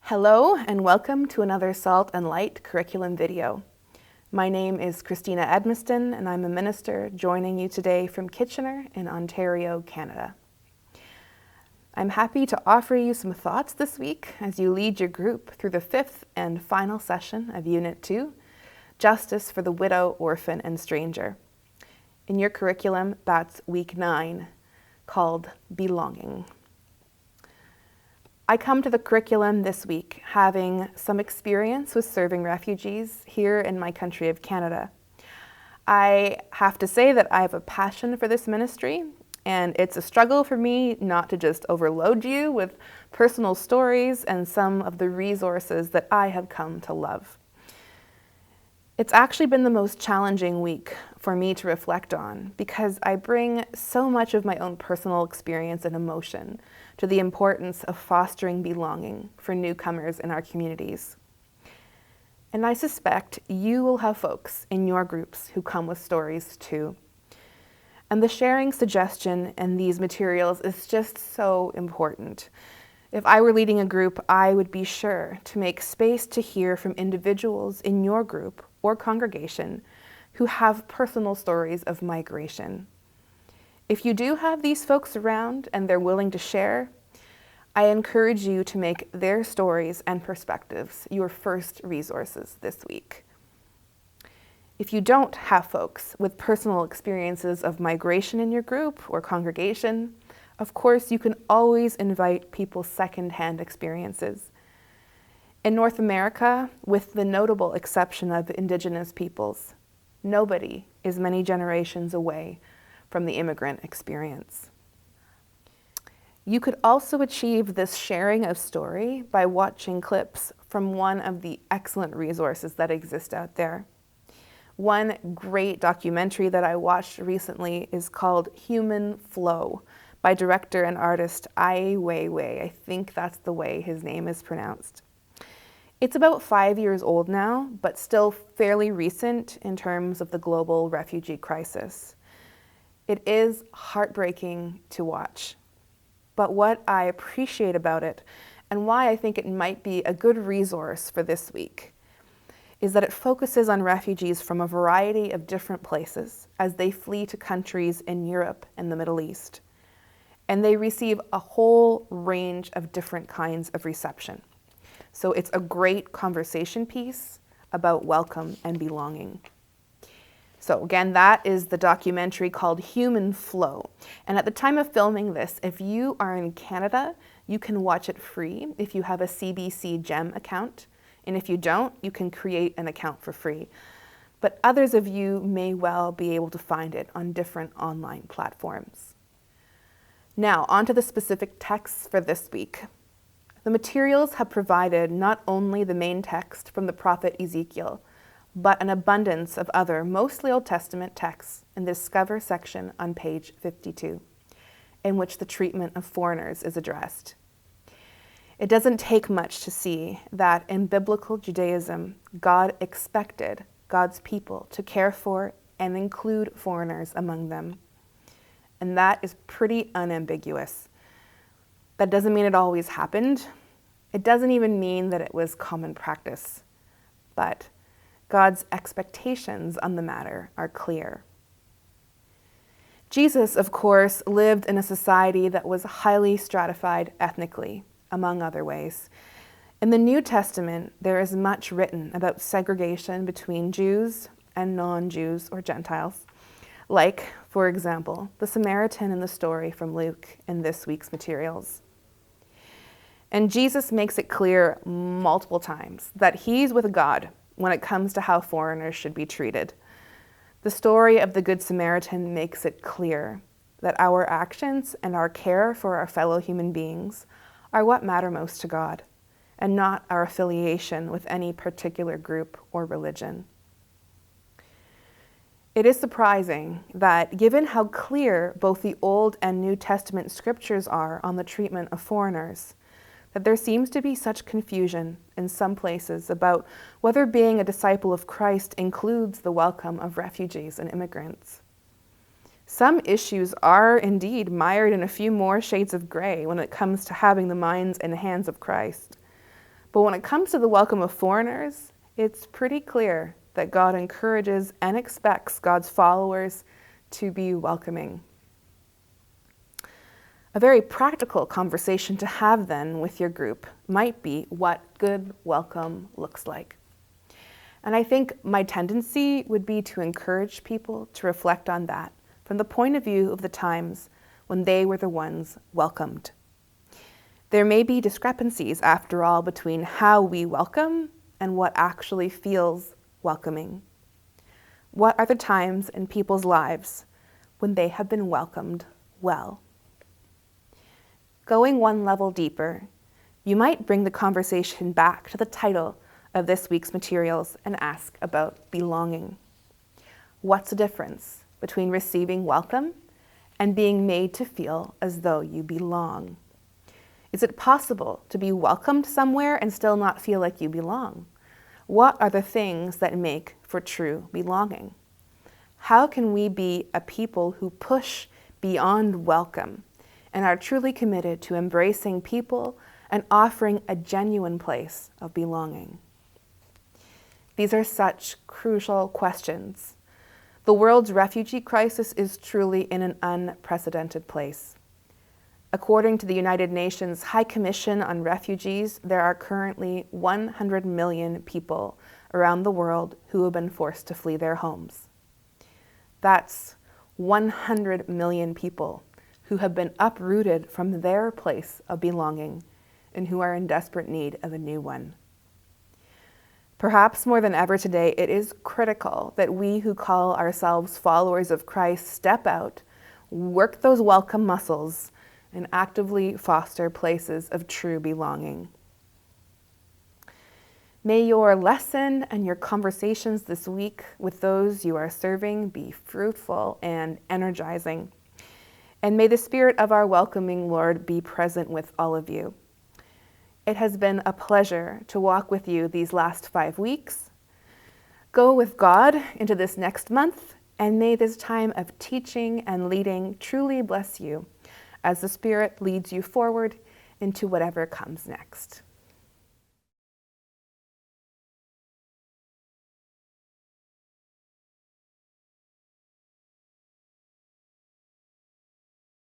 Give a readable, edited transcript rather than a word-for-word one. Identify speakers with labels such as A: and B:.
A: Hello and welcome to another Salt and Light curriculum video. My name is Christina Edmiston and I'm a minister joining you today from Kitchener in Ontario, Canada. I'm happy to offer you some thoughts this week as you lead your group through the fifth and final session of Unit 2, Justice for the Widow, Orphan and Stranger. In your curriculum, that's Week 9, called Belonging. I come to the curriculum this week having some experience with serving refugees here in my country of Canada. I have to say that I have a passion for this ministry, and it's a struggle for me not to just overload you with personal stories and some of the resources that I have come to love. It's actually been the most challenging week for me to reflect on because I bring so much of my own personal experience and emotion to the importance of fostering belonging for newcomers in our communities. And I suspect you will have folks in your groups who come with stories too. And the sharing suggestion in these materials is just so important. If I were leading a group, I would be sure to make space to hear from individuals in your group or congregation who have personal stories of migration. If you do have these folks around and they're willing to share, I encourage you to make their stories and perspectives your first resources this week. If you don't have folks with personal experiences of migration in your group or congregation, of course, you can always invite people's second-hand experiences. In North America, with the notable exception of Indigenous peoples, nobody is many generations away from the immigrant experience. You could also achieve this sharing of story by watching clips from one of the excellent resources that exist out there. One great documentary that I watched recently is called Human Flow by director and artist Ai Weiwei. I think that's the way his name is pronounced. It's about 5 years old now, but still fairly recent in terms of the global refugee crisis. It is heartbreaking to watch, but what I appreciate about it and why I think it might be a good resource for this week is that it focuses on refugees from a variety of different places as they flee to countries in Europe and the Middle East. And they receive a whole range of different kinds of reception. So it's a great conversation piece about welcome and belonging. So again, that is the documentary called Human Flow. And at the time of filming this, if you are in Canada, you can watch it free if you have a CBC GEM account. And if you don't, you can create an account for free. But others of you may well be able to find it on different online platforms. Now, onto the specific texts for this week. The materials have provided not only the main text from the prophet Ezekiel, but an abundance of other, mostly Old Testament texts in the Discover section on page 52, in which the treatment of foreigners is addressed. It doesn't take much to see that in biblical Judaism, God expected God's people to care for and include foreigners among them. And that is pretty unambiguous. That doesn't mean it always happened. It doesn't even mean that it was common practice. But God's expectations on the matter are clear. Jesus, of course, lived in a society that was highly stratified ethnically, among other ways. In the New Testament, there is much written about segregation between Jews and non-Jews or Gentiles, like, for example, the Samaritan in the story from Luke in this week's materials. And Jesus makes it clear multiple times that he's with God when it comes to how foreigners should be treated. The story of the Good Samaritan makes it clear that our actions and our care for our fellow human beings are what matter most to God, and not our affiliation with any particular group or religion. It is surprising that, given how clear both the Old and New Testament scriptures are on the treatment of foreigners, that there seems to be such confusion in some places about whether being a disciple of Christ includes the welcome of refugees and immigrants. Some issues are indeed mired in a few more shades of gray when it comes to having the minds and hands of Christ. But when it comes to the welcome of foreigners, it's pretty clear that God encourages and expects God's followers to be welcoming. A very practical conversation to have then with your group might be what good welcome looks like. And I think my tendency would be to encourage people to reflect on that from the point of view of the times when they were the ones welcomed. There may be discrepancies, after all, between how we welcome and what actually feels welcoming. What are the times in people's lives when they have been welcomed well? Going one level deeper, you might bring the conversation back to the title of this week's materials and ask about belonging. What's the difference between receiving welcome and being made to feel as though you belong? Is it possible to be welcomed somewhere and still not feel like you belong? What are the things that make for true belonging? How can we be a people who push beyond welcome and are truly committed to embracing people and offering a genuine place of belonging? These are such crucial questions. The world's refugee crisis is truly in an unprecedented place. According to the United Nations High Commission on Refugees, there are currently 100 million people around the world who have been forced to flee their homes. That's 100 million people who have been uprooted from their place of belonging and who are in desperate need of a new one. Perhaps more than ever today, it is critical that we who call ourselves followers of Christ step out, work those welcome muscles, and actively foster places of true belonging. May your lesson and your conversations this week with those you are serving be fruitful and energizing. And may the Spirit of our welcoming Lord be present with all of you. It has been a pleasure to walk with you these last 5 weeks. Go with God into this next month, and may this time of teaching and leading truly bless you as the Spirit leads you forward into whatever comes next.